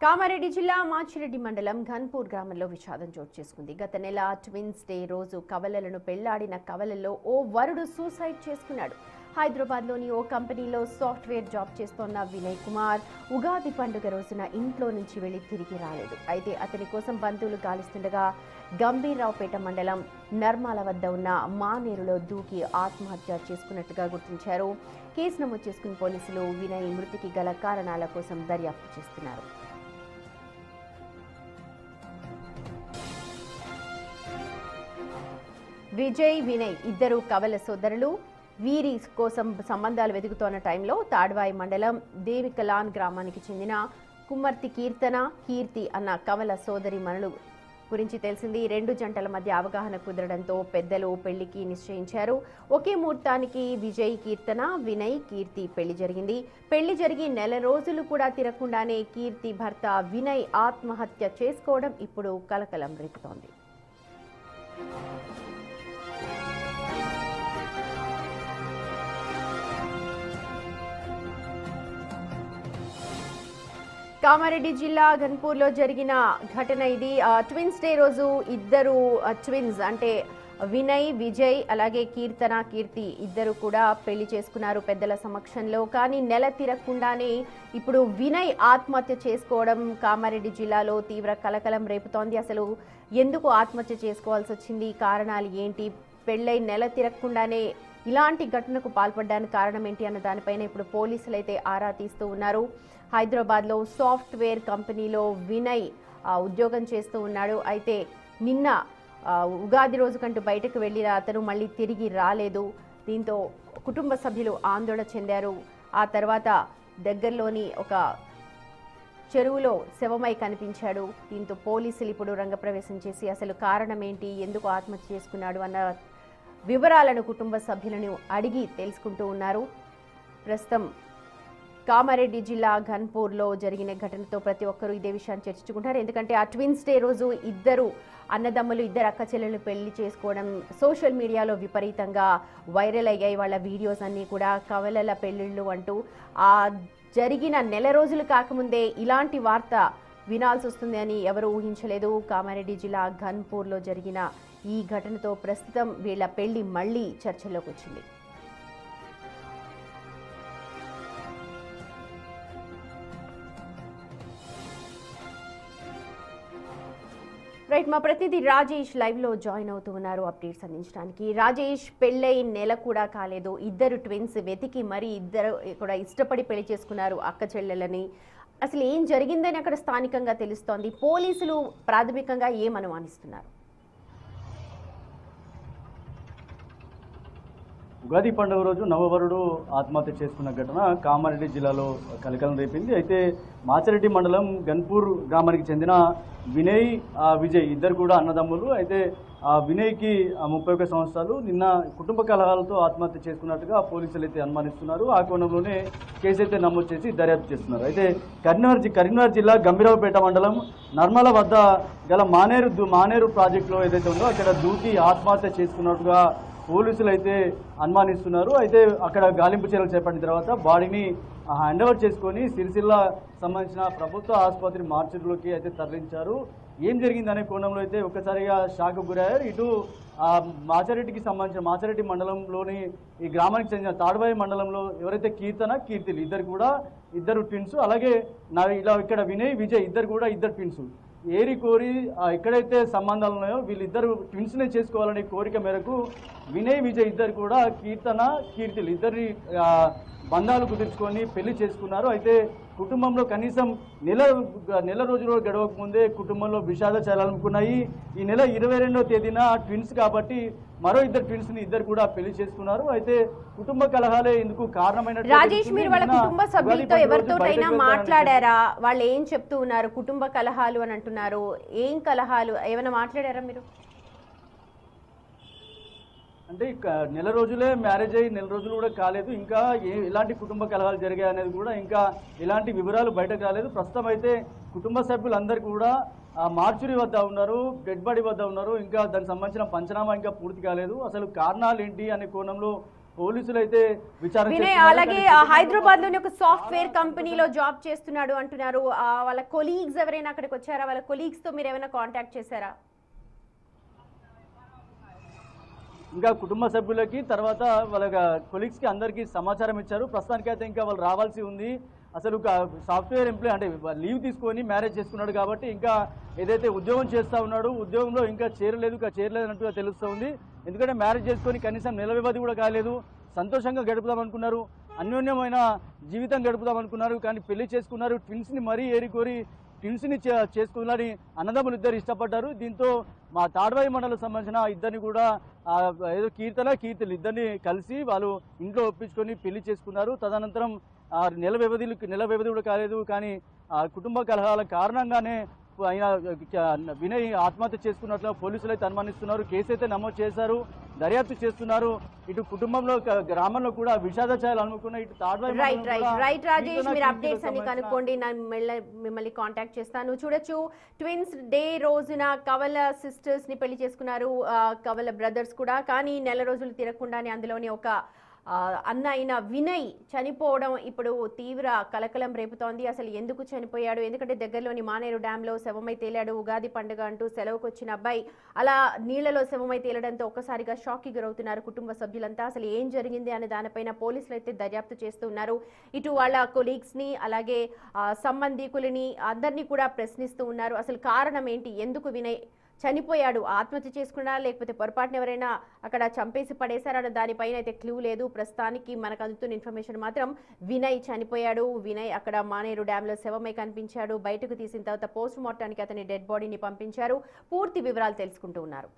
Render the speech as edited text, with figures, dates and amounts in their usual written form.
కామారెడ్డి జిల్లా మాచిరెడ్డి మండలం ఘన్పూర్ గ్రామంలో విషాదం చోటు చేసుకుంది. గత నెల ట్విన్స్ డే రోజు కవలలను పెళ్లాడిన కవలల్లో ఓ వరుడు సూసైడ్ చేసుకున్నాడు. హైదరాబాద్లోని ఓ కంపెనీలో సాఫ్ట్వేర్ జాబ్ చేస్తోన్న వినయ్ కుమార్ ఉగాది పండుగ రోజున ఇంట్లో నుంచి వెళ్లి తిరిగి రాలేదు. అయితే అతని కోసం బంధువులు గాలిస్తుండగా గంభీర్రావుపేట మండలం నర్మాల వద్ద ఉన్న మానేరులో దూకి ఆత్మహత్య చేసుకున్నట్టుగా గుర్తించారు. కేసు నమోదు చేసుకున్న పోలీసులు వినయ్ మృతికి గల కారణాల కోసం దర్యాప్తు చేస్తున్నారు. విజయ్, వినయ్ ఇద్దరు కవల సోదరులు. వీరి కోసం సంబంధాలు వెతుకుతోన్న టైంలో తాడ్వాయి మండలం దేవికలాన్ గ్రామానికి చెందిన కుమ్మర్తి కీర్తి అన్న కవల సోదరి మనులు గురించి తెలిసింది. రెండు జంటల మధ్య అవగాహన కుదరడంతో పెద్దలు పెళ్లికి నిశ్చయించారు. ఒకే ముహూర్తానికి విజయ్ వినయ్ కీర్తి పెళ్లి జరిగింది. పెళ్లి జరిగి నెల రోజులు కూడా తిరగకుండానే కీర్తి భర్త వినయ్ ఆత్మహత్య చేసుకోవడం ఇప్పుడు కలకలం రేపుతోంది. కామారెడ్డి జిల్లా ఘన్పూర్లో జరిగిన ఘటన ఇది. ట్విన్స్ డే రోజు ఇద్దరు ట్విన్స్ అంటే వినయ్, విజయ్ అలాగే కీర్తి ఇద్దరు కూడా పెళ్లి చేసుకున్నారు పెద్దల సమక్షంలో. కానీ నెల తిరగకుండానే ఇప్పుడు వినయ్ ఆత్మహత్య చేసుకోవడం కామారెడ్డి జిల్లాలో తీవ్ర కలకలం రేపుతోంది. అసలు ఎందుకు ఆత్మహత్య చేసుకోవాల్సి వచ్చింది, కారణాలు ఏంటి, పెళ్ళై నెల తిరగకుండానే ఇలాంటి ఘటనకు పాల్పడడానికి కారణం ఏంటి అన్న దానిపైన ఇప్పుడు పోలీసులు అయితే ఆరా తీస్తూ ఉన్నారు. హైదరాబాద్లో సాఫ్ట్వేర్ కంపెనీలో వినయ్ ఉద్యోగం చేస్తూ ఉన్నాడు. అయితే నిన్న ఉగాది రోజు కంటూ బయటకు వెళ్ళిన అతను మళ్ళీ తిరిగి రాలేదు. దీంతో కుటుంబ సభ్యులు ఆందోళన చెందారు. ఆ తర్వాత దగ్గరలోని ఒక చెరువులో శవమై కనిపించాడు. దీంతో పోలీసులు ఇప్పుడు రంగప్రవేశం చేసి అసలు కారణం ఏంటి, ఎందుకు ఆత్మహత్య చేసుకున్నాడు అన్న వివరాలను కుటుంబ సభ్యులను అడిగి తెలుసుకుంటూ ఉన్నారు. ప్రస్తుతం కామారెడ్డి జిల్లా ఘన్పూర్లో జరిగిన ఘటనతో ప్రతి ఒక్కరూ ఇదే విషయాన్ని చర్చించుకుంటారు. ఎందుకంటే ఆ ట్విన్స్ డే రోజు ఇద్దరు అన్నదమ్ములు, ఇద్దరు అక్క చెల్లెలు పెళ్లి చేసుకోవడం సోషల్ మీడియాలో విపరీతంగా వైరల్ అయ్యాయి. వాళ్ళ వీడియోస్ అన్నీ కూడా కవలల పెళ్లిళ్ళు అంటూ ఆ జరిగిన నెల రోజులు కాకముందే ఇలాంటి వార్త వినాల్సి వస్తుంది అని ఎవరు ఊహించలేదు. కామారెడ్డి జిల్లా ఘన్పూర్లో జరిగిన ఈ ఘటనతో ప్రస్తుతం వీళ్ళ పెళ్లి మళ్లీ చర్చల్లోకి వచ్చింది. రైట్, మా ప్రతినిధి రాజేష్ లైవ్ లో జాయిన్ అవుతూ ఉన్నారు అప్డేట్స్ అందించడానికి. రాజేష్, పెళ్ళై నెల కూడా కాలేదు, ఇద్దరు ట్విన్స్ వెతికి మరి ఇద్దరు కూడా ఇష్టపడి పెళ్లి చేసుకున్నారు అక్క చెల్లెలని. అసలు ఏం జరిగిందని అక్కడ స్థానికంగా తెలుస్తోంది. పోలీసులు ప్రాథమికంగా ఏం అనుమానిస్తున్నారు? ఉగాది పండుగ రోజు నవవరుడు ఆత్మహత్య చేసుకున్న ఘటన కామారెడ్డి జిల్లాలో కలకలం రేపింది. అయితే మాచిరెడ్డి మండలం ఘన్పూర్ గ్రామానికి చెందిన వినయ్, విజయ్ ఇద్దరు కూడా అన్నదమ్ములు. అయితే వినయ్కి 31 సంవత్సరాలు. నిన్న కుటుంబ కలహాలతో ఆత్మహత్య చేసుకున్నట్టుగా పోలీసులు అయితే అనుమానిస్తున్నారు. ఆ కోణంలోనే కేసు అయితే నమోదు చేసి దర్యాప్తు చేస్తున్నారు. అయితే కరీంనగర్ జిల్లా గంభీరావుపేట మండలం నర్మల వద్ద గల మానేరు ప్రాజెక్టులో ఏదైతే ఉందో అక్కడ దూకి ఆత్మహత్య చేసుకున్నట్టుగా పోలీసులు అయితే అనుమానిస్తున్నారు. అయితే అక్కడ గాలింపు చర్యలు చేపట్టిన తర్వాత బాడీని హ్యాండ్ ఓవర్ చేసుకొని సిరిసిల్ల సంబంధించిన ప్రభుత్వ ఆసుపత్రి మార్చిలోకి అయితే తరలించారు. ఏం జరిగిందనే కోణంలో అయితే ఒక్కసారిగా షాక్ గురయ్యారు. ఇటు మాచారెడ్డికి సంబంధించిన మాచారెడ్డి మండలంలోని ఈ గ్రామానికి చెందిన తాడ్వాయి మండలంలో ఎవరైతే కీర్తిలు ఇద్దరు ట్విన్స్, అలాగే ఇక్కడ వినయ్, విజయ్ ఇద్దరు ట్విన్స్. ఏరి కోరి ఎక్కడైతే సంబంధాలు ఉన్నాయో వీళ్ళిద్దరు ట్విన్స్నే చేసుకోవాలనే కోరిక మేరకు వినయ్, విజయ్ ఇద్దరు కూడా కీర్తిలు ఇద్దరి బంధాలు కుదుర్చుకొని పెళ్లి చేసుకున్నారు. అయితే కుటుంబంలో కనీసం నెల రోజులు గడవక ముందే కుటుంబంలో విషాదాలు అనుకున్నాయి. ఈ నెల 22వ తేదీన ట్విన్స్ కాబట్టి మరో ఇద్దరు ట్విన్స్ ని ఇద్దరు కూడా పెళ్లి చేసుకున్నారు. అయితే కుటుంబ కలహాలే ఎందుకు కారణమైన రాజేష్, మీరు వాళ్ళ కుటుంబ సభ్యులతో ఎవరితోటైనా మాట్లాడారా? వాళ్ళు ఏం చెప్తూ ఉన్నారు? కుటుంబ కలహాలు అని అంటున్నారు. ఏం కలహాలు, ఏమైనా మాట్లాడారా మీరు? అంటే నెల రోజులే మ్యారేజ్ అయ్యి నెల రోజులు కూడా కాలేదు. ఇంకా ఎలాంటి కుటుంబ కలహాలు జరిగాయి అనేది కూడా ఇంకా ఎలాంటి వివరాలు బయటకు రాలేదు. ప్రస్తుతం అయితే కుటుంబ సభ్యులందరూ కూడా మార్చురీ వద్ద ఉన్నారు, డెడ్ బాడీ వద్ద ఉన్నారు. ఇంకా దానికి సంబంధించిన పంచనామా ఇంకా పూర్తి కాలేదు. అసలు కారణాలు ఏంటి అనే కోణంలో పోలీసులు అయితే విచారణ వినయ్ చేస్తున్నారు. అలాగే కానీ హైదరాబాద్ లోని ఒక సాఫ్ట్వేర్ కంపెనీలో జాబ్ చేస్తున్నాడు అంటున్నారు. వాళ్ళ కొలీగ్స్ ఎవరైనా అక్కడికి వచ్చారా? వాళ్ళ కొలీగ్స్ తో మీరు ఏమైనా కాంటాక్ట్ చేశారా? ఇంకా కుటుంబ సభ్యులకి తర్వాత వాళ్ళ కొలీగ్స్కి అందరికీ సమాచారం ఇచ్చారు. ప్రస్తుతానికి అయితే ఇంకా వాళ్ళు రావాల్సి ఉంది. అసలు సాఫ్ట్వేర్ ఎంప్లాయ్ అంటే లీవ్ తీసుకొని మ్యారేజ్ చేసుకున్నాడు కాబట్టి ఇంకా ఏదైతే ఉద్యోగం చేస్తూ ఉన్నాడు ఉద్యోగంలో ఇంకా చేరలేదన్నట్టుగా తెలుస్తుంది. ఎందుకంటే మ్యారేజ్ చేసుకొని కనీసం నెల వ్యవధి కూడా కాలేదు. సంతోషంగా గడుపుదామనుకున్నారు, అన్యోన్యమైన జీవితం గడుపుదామనుకున్నారు. కానీ పెళ్లి చేసుకున్నారు. ట్విన్స్ని మరీ ఏరికోరి ట్విన్స్ని చేసుకున్నారని అన్నదమ్ములు ఇద్దరు ఇష్టపడ్డారు. దీంతో మా తాడ్వాయి మండలం సంబంధించిన ఇద్దరిని కూడా ఏదో కీర్తులు ఇద్దరిని కలిసి వాళ్ళు ఇంట్లో ఒప్పించుకొని పెళ్లి చేసుకున్నారు. తదనంతరం నెల వ్యవధి కూడా కాలేదు. కానీ కుటుంబ కలహాల కారణంగానే ఆయన వినయ్ ఆత్మహత్య చేసుకున్నట్లు పోలీసులు అయితే అనుమానిస్తున్నారు. కేసు అయితే నమోదు చేశారు, దర్యాప్తు చేస్తున్నారు. ఇటు కుటుంబంలో గ్రామంలో కూడా విషాద ఛాయలు అనుకున్న ఇటు రైట్ రాజేష్, మీరు అప్డేట్స్ అన్ని కనుక్కోండి, మిమ్మల్ని కాంటాక్ట్ చేస్తాను. చూడొచ్చు, ట్విన్స్ డే రోజున కవల సిస్టర్స్ ని పెళ్లి చేసుకున్నారు, కవల బ్రదర్స్ కూడా. కానీ నెల రోజులు తిరగకుండానే అందులోని ఒక అన్న అయిన వినయ్ చనిపోవడం ఇప్పుడు తీవ్ర కలకలం రేపుతోంది. అసలు ఎందుకు చనిపోయాడు? ఎందుకంటే దగ్గరలోని మానేరు డ్యాంలో శవమై తేలాడు. ఉగాది పండుగ అంటూ సెలవుకు వచ్చిన అబ్బాయి అలా నీళ్లలో శవమై తేలడంతో ఒక్కసారిగా షాక్కి గురవుతున్నారు కుటుంబ సభ్యులంతా. అసలు ఏం జరిగింది అనే దానిపైన పోలీసులు అయితే దర్యాప్తు చేస్తున్నారు. ఇటు వాళ్ళ కొలీగ్స్ని అలాగే సంబంధికులని అందరినీ కూడా ప్రశ్నిస్తూ ఉన్నారు. అసలు కారణం ఏంటి? ఎందుకు వినయ్ చనిపోయాడు? ఆత్మహత్య చేసుకున్నారా లేకపోతే పొరపాటున ఎవరైనా అక్కడ చంపేసి పడేశారన్న దానిపైన అయితే క్లూ లేదు. ప్రస్తుతానికి మనకు అందుతున్న ఇన్ఫర్మేషన్ మాత్రం వినయ్ చనిపోయాడు. వినయ్ అక్కడ మానేరు డ్యాంలో శవమై కనిపించాడు. బయటకు తీసిన తర్వాత పోస్ట్ మార్టానికి అతని డెడ్ బాడీని పంపించారు. పూర్తి వివరాలు తెలుసుకుంటూ ఉన్నారు.